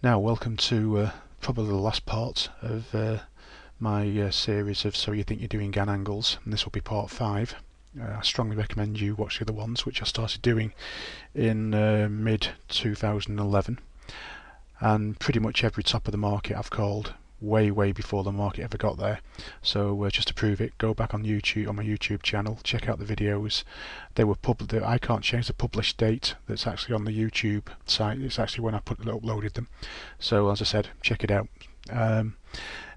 Now, welcome to probably the last part of my series of So You Think You're Doing Gann Angles, and this will be part 5. I strongly recommend you watch the other ones, which I started doing in mid 2011, and pretty much every top of the market I've called way before the market ever got there. So just to prove it, go back on YouTube, on my YouTube channel, check out the videos. They were I can't change the published date that's actually on the YouTube site. It's actually when I uploaded them. So as I said, check it out.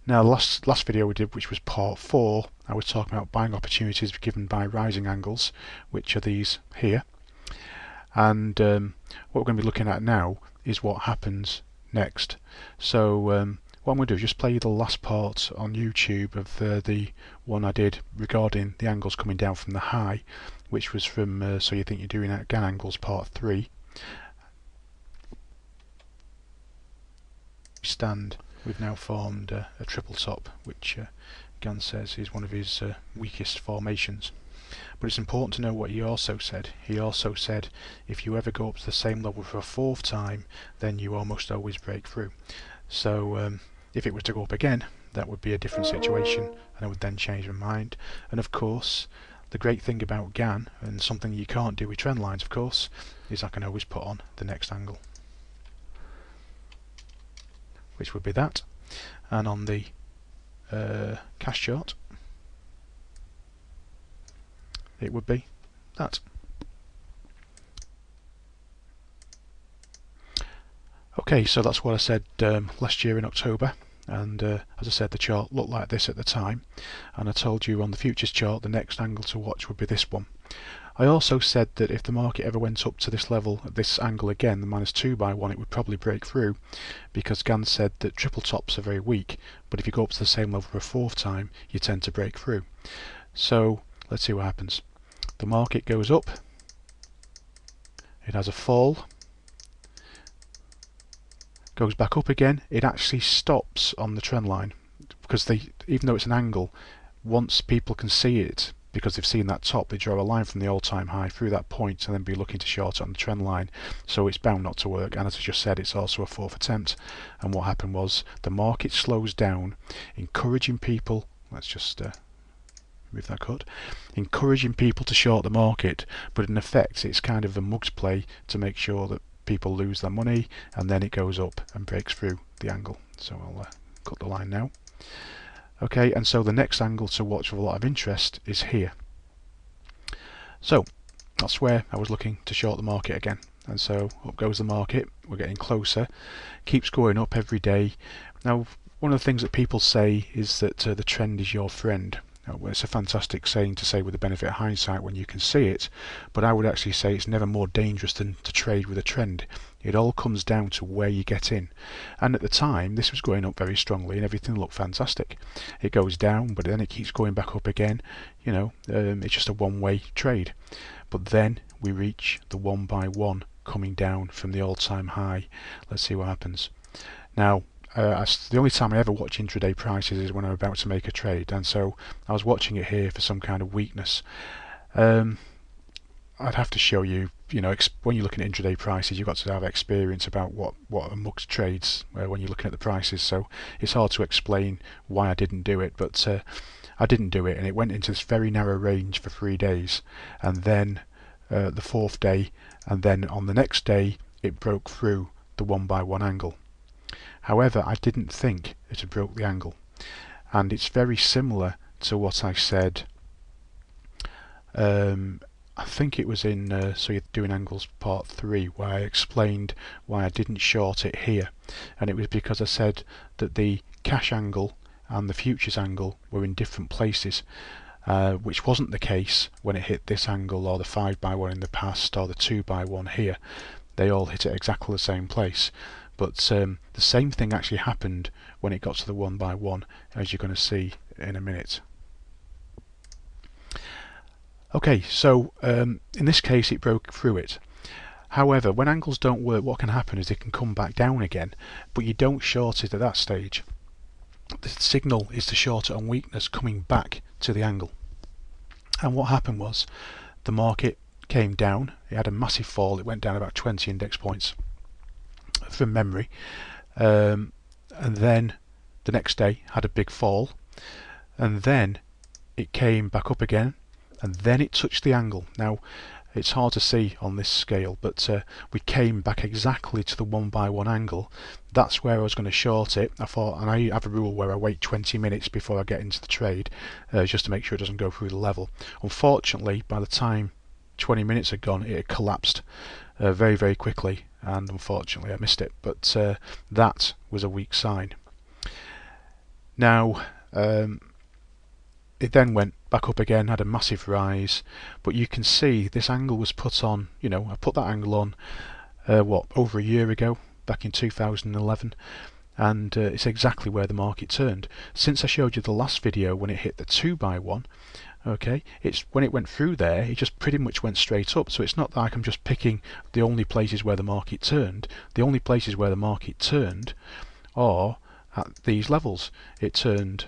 Now, last video we did, which was part 4, I was talking about buying opportunities given by rising angles, which are these here. And what we're going to be looking at now is what happens next. So what I'm going to do is just play you the last part on YouTube of the one I did regarding the angles coming down from the high, which was from So You Think You're Doing at Gann Angles part 3. Stand, we've now formed a triple top, which Gann says is one of his weakest formations. But it's important to know what he also said. He also said if you ever go up to the same level for a 4th time, then you almost always break through. So if it was to go up again, that would be a different situation, and I would then change my mind. And of course, the great thing about Gann, and something you can't do with trend lines of course, is I can always put on the next angle, which would be that. And on the cash chart, it would be that. Okay, so that's what I said last year in October, and as I said, the chart looked like this at the time, and I told you on the futures chart the next angle to watch would be this one. I also said that if the market ever went up to this level, at this angle again, the -2/1, it would probably break through, because Gann said that triple tops are very weak, but if you go up to the same level for a 4th time, you tend to break through. So let's see what happens. The market goes up, it has a fall, goes back up again. It actually stops on the trend line, because even though it's an angle, once people can see it, because they've seen that top, they draw a line from the all-time high through that point and then be looking to short it on the trend line. So it's bound not to work, and as I just said, it's also a 4th attempt. And what happened was the market slows down, encouraging people, let's just remove that cut, encouraging people to short the market, but in effect it's kind of a mug's play to make sure that people lose their money, and then it goes up and breaks through the angle. So I'll cut the line now. Okay, and so the next angle to watch with a lot of interest is here. So that's where I was looking to short the market again, and so up goes the market. We're getting closer, keeps going up every day. Now, one of the things that people say is that the trend is your friend. It's a fantastic saying to say with the benefit of hindsight when you can see it, but I would actually say it's never more dangerous than to trade with a trend. It all comes down to where you get in. And at the time, this was going up very strongly and everything looked fantastic. It goes down, but then it keeps going back up again. You know, it's just a one-way trade. But then we reach the 1/1 coming down from the all-time high. Let's see what happens. Now, the only time I ever watch intraday prices is when I'm about to make a trade, and so I was watching it here for some kind of weakness. I'd have to show you, when you're looking at intraday prices, you've got to have experience about what a mug's trades when you're looking at the prices, so it's hard to explain why I didn't do it, but I didn't do it, and it went into this very narrow range for 3 days, and then the 4th day, and then on the next day it broke through the 1/1 angle. However, I didn't think it had broke the angle, and it's very similar to what I said. I think it was in So You're Doing Angles part 3, where I explained why I didn't short it here, and it was because I said that the cash angle and the futures angle were in different places, which wasn't the case when it hit this angle or the 5/1 in the past or the 2/1 here. They all hit at exactly the same place. But the same thing actually happened when it got to the 1/1, as you're going to see in a minute. Okay, so in this case it broke through it. However, when angles don't work, what can happen is it can come back down again, but you don't short it at that stage. The signal is to short it on weakness coming back to the angle. And what happened was the market came down, it had a massive fall, it went down about 20 index points from memory. and then the next day had a big fall, and then it came back up again, and then it touched the angle. Now it's hard to see on this scale, but we came back exactly to the 1x1 angle. That's where I was going to short it. I thought, and I have a rule where I wait 20 minutes before I get into the trade, just to make sure it doesn't go through the level. Unfortunately, by the time 20 minutes had gone, it had collapsed very, very quickly, and unfortunately I missed it. But that was a weak sign. Now it then went back up again, had a massive rise, but you can see this angle was put on, I put that angle on over a year ago, back in 2011, and it's exactly where the market turned. Since I showed you the last video when it hit the 2x1, okay, it's when it went through there, it just pretty much went straight up. So it's not like I'm just picking the only places where the market turned. The only places where the market turned are at these levels. It turned,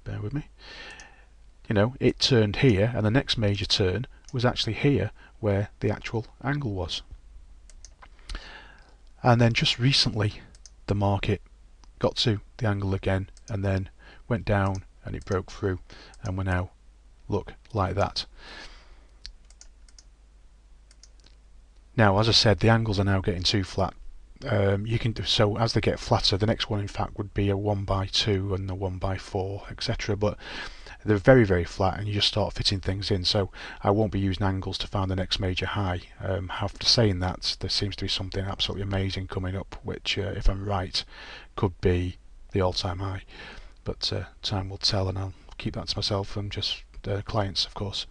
bear with me, it turned here, and the next major turn was actually here where the actual angle was. And then just recently the market got to the angle again and then went down and it broke through, and we're now look like that. Now, as I said, the angles are now getting too flat. You can do so as they get flatter. The next one, in fact, would be a 1x2 and a 1x4, etc. But they're very, very flat, and you just start fitting things in. So I won't be using angles to find the next major high. After saying that, there seems to be something absolutely amazing coming up, which, if I'm right, could be the all-time high. But time will tell, and I'll keep that to myself and just clients, of course.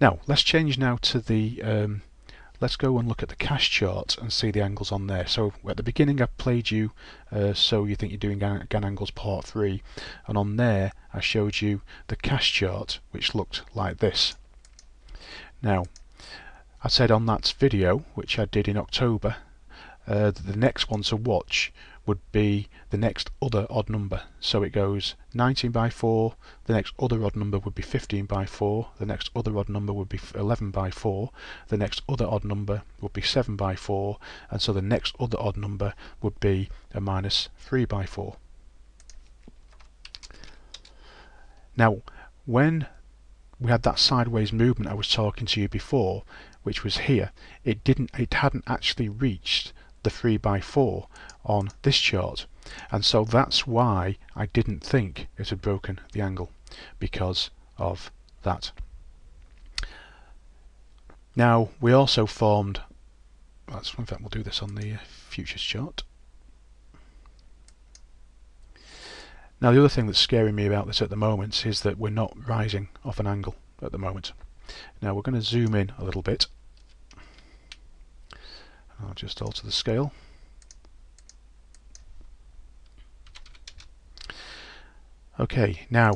Now let's change now to the let's go and look at the cash chart and see the angles on there. So at the beginning I played you So You Think You're Doing Gann Angles Part 3, and on there I showed you the cash chart, which looked like this. Now I said on that video, which I did in October, that the next one to watch would be the next other odd number. So it goes 19x4, the next other odd number would be 15x4, the next other odd number would be 11x4, the next other odd number would be 7x4, and so the next other odd number would be a minus 3x4. Now, when we had that sideways movement I was talking to you before, which was here, it hadn't actually reached the 3x4 on this chart, and so that's why I didn't think it had broken the angle, because of that. Now we also formed, in fact we'll do this on the futures chart. Now the other thing that's scaring me about this at the moment is that we're not rising off an angle at the moment. Now we're going to zoom in a little bit. I'll just alter the scale. Okay, now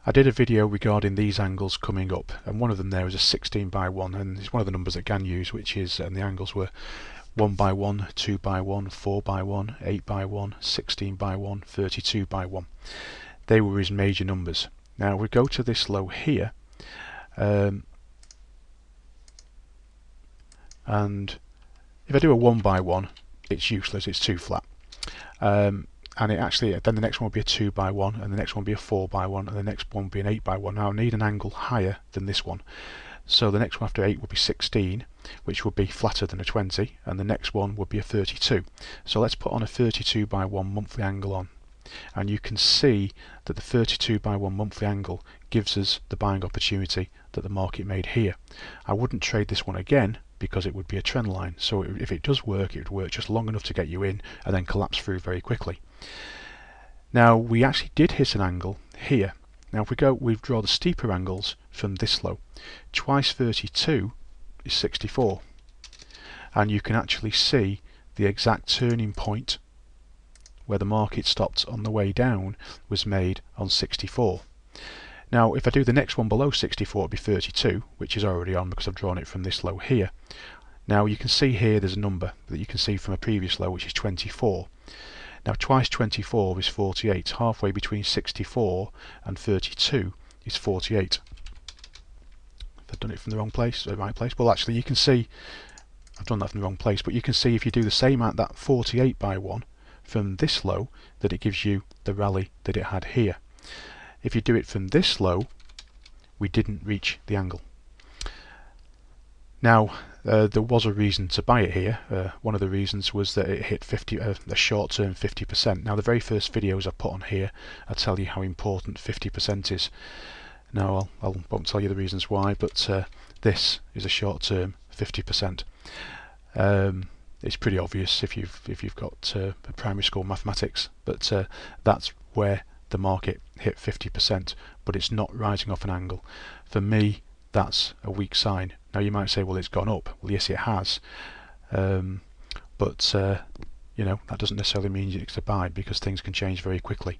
I did a video regarding these angles coming up, and one of them there is a 16x1, and it's one of the numbers that Gann used, which is, and the angles were 1x1, 2x1, 4x1, 8x1, 16x1, 32x1. They were his major numbers. Now we go to this low here, and if I do a 1x1, it's useless, it's too flat. And it actually, then the next one will be a 2x1, and the next one will be a 4x1, and the next one will be an 8x1. Now I need an angle higher than this one. So the next one after 8 will be 16, which would be flatter than a 20, and the next one would be a 32. So let's put on a 32x1 monthly angle on. And you can see that the 32x1 monthly angle gives us the buying opportunity that the market made here. I wouldn't trade this one again, because it would be a trend line. So if it does work, it would work just long enough to get you in and then collapse through very quickly. Now we actually did hit an angle here. Now if we draw the steeper angles from this low. Twice 32 is 64, and you can actually see the exact turning point where the market stopped on the way down was made on 64. Now if I do the next one below 64, it'll be 32, which is already on because I've drawn it from this low here. Now you can see here there's a number that you can see from a previous low, which is 24. Now twice 24 is 48. Halfway between 64 and 32 is 48. If I've done it from the wrong place, the right place. Well, actually you can see I've done that from the wrong place, but you can see if you do the same at that 48 by 1 from this low, that it gives you the rally that it had here. If you do it from this low, we didn't reach the angle. Now, there was a reason to buy it here. One of the reasons was that it hit a short-term 50%. Now, the very first videos I put on here, I tell you how important 50% is. Now, I won't tell you the reasons why, but this is a short-term 50%. It's pretty obvious if you've got primary school mathematics, but that's where the market hit 50%, but it's not rising off an angle. For me, that's a weak sign. Now you might say, well, it's gone up. Well, yes, it has, but you know, that doesn't necessarily mean it's a buy, because things can change very quickly.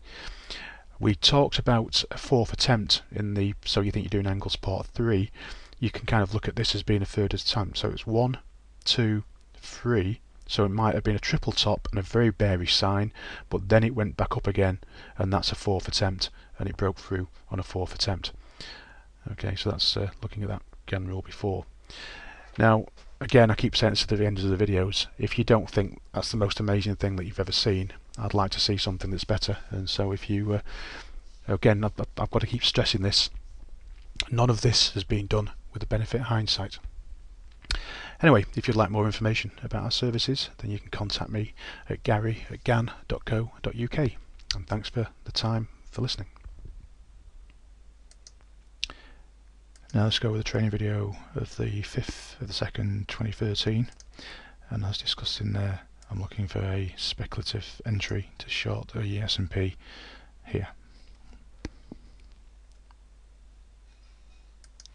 We talked about a fourth attempt in the So You Think You're Doing Angles part 3. You can kind of look at this as being a third attempt. So it's 1, 2, 3. So it might have been a triple top and a very bearish sign, but then it went back up again, and that's a fourth attempt, and it broke through on a fourth attempt. Okay, so that's looking at that Gann rule before. Now, again, I keep saying this at the end of the videos, if you don't think that's the most amazing thing that you've ever seen, I'd like to see something that's better. And so if you, again, I've got to keep stressing this, none of this has been done with the benefit of hindsight. Anyway, if you'd like more information about our services, then you can contact me at gary@gann.co.uk. And thanks for the time for listening. Now let's go with the training video of the 5th of the 2nd 2013, and as discussed in there, I'm looking for a speculative entry to short the S&P here.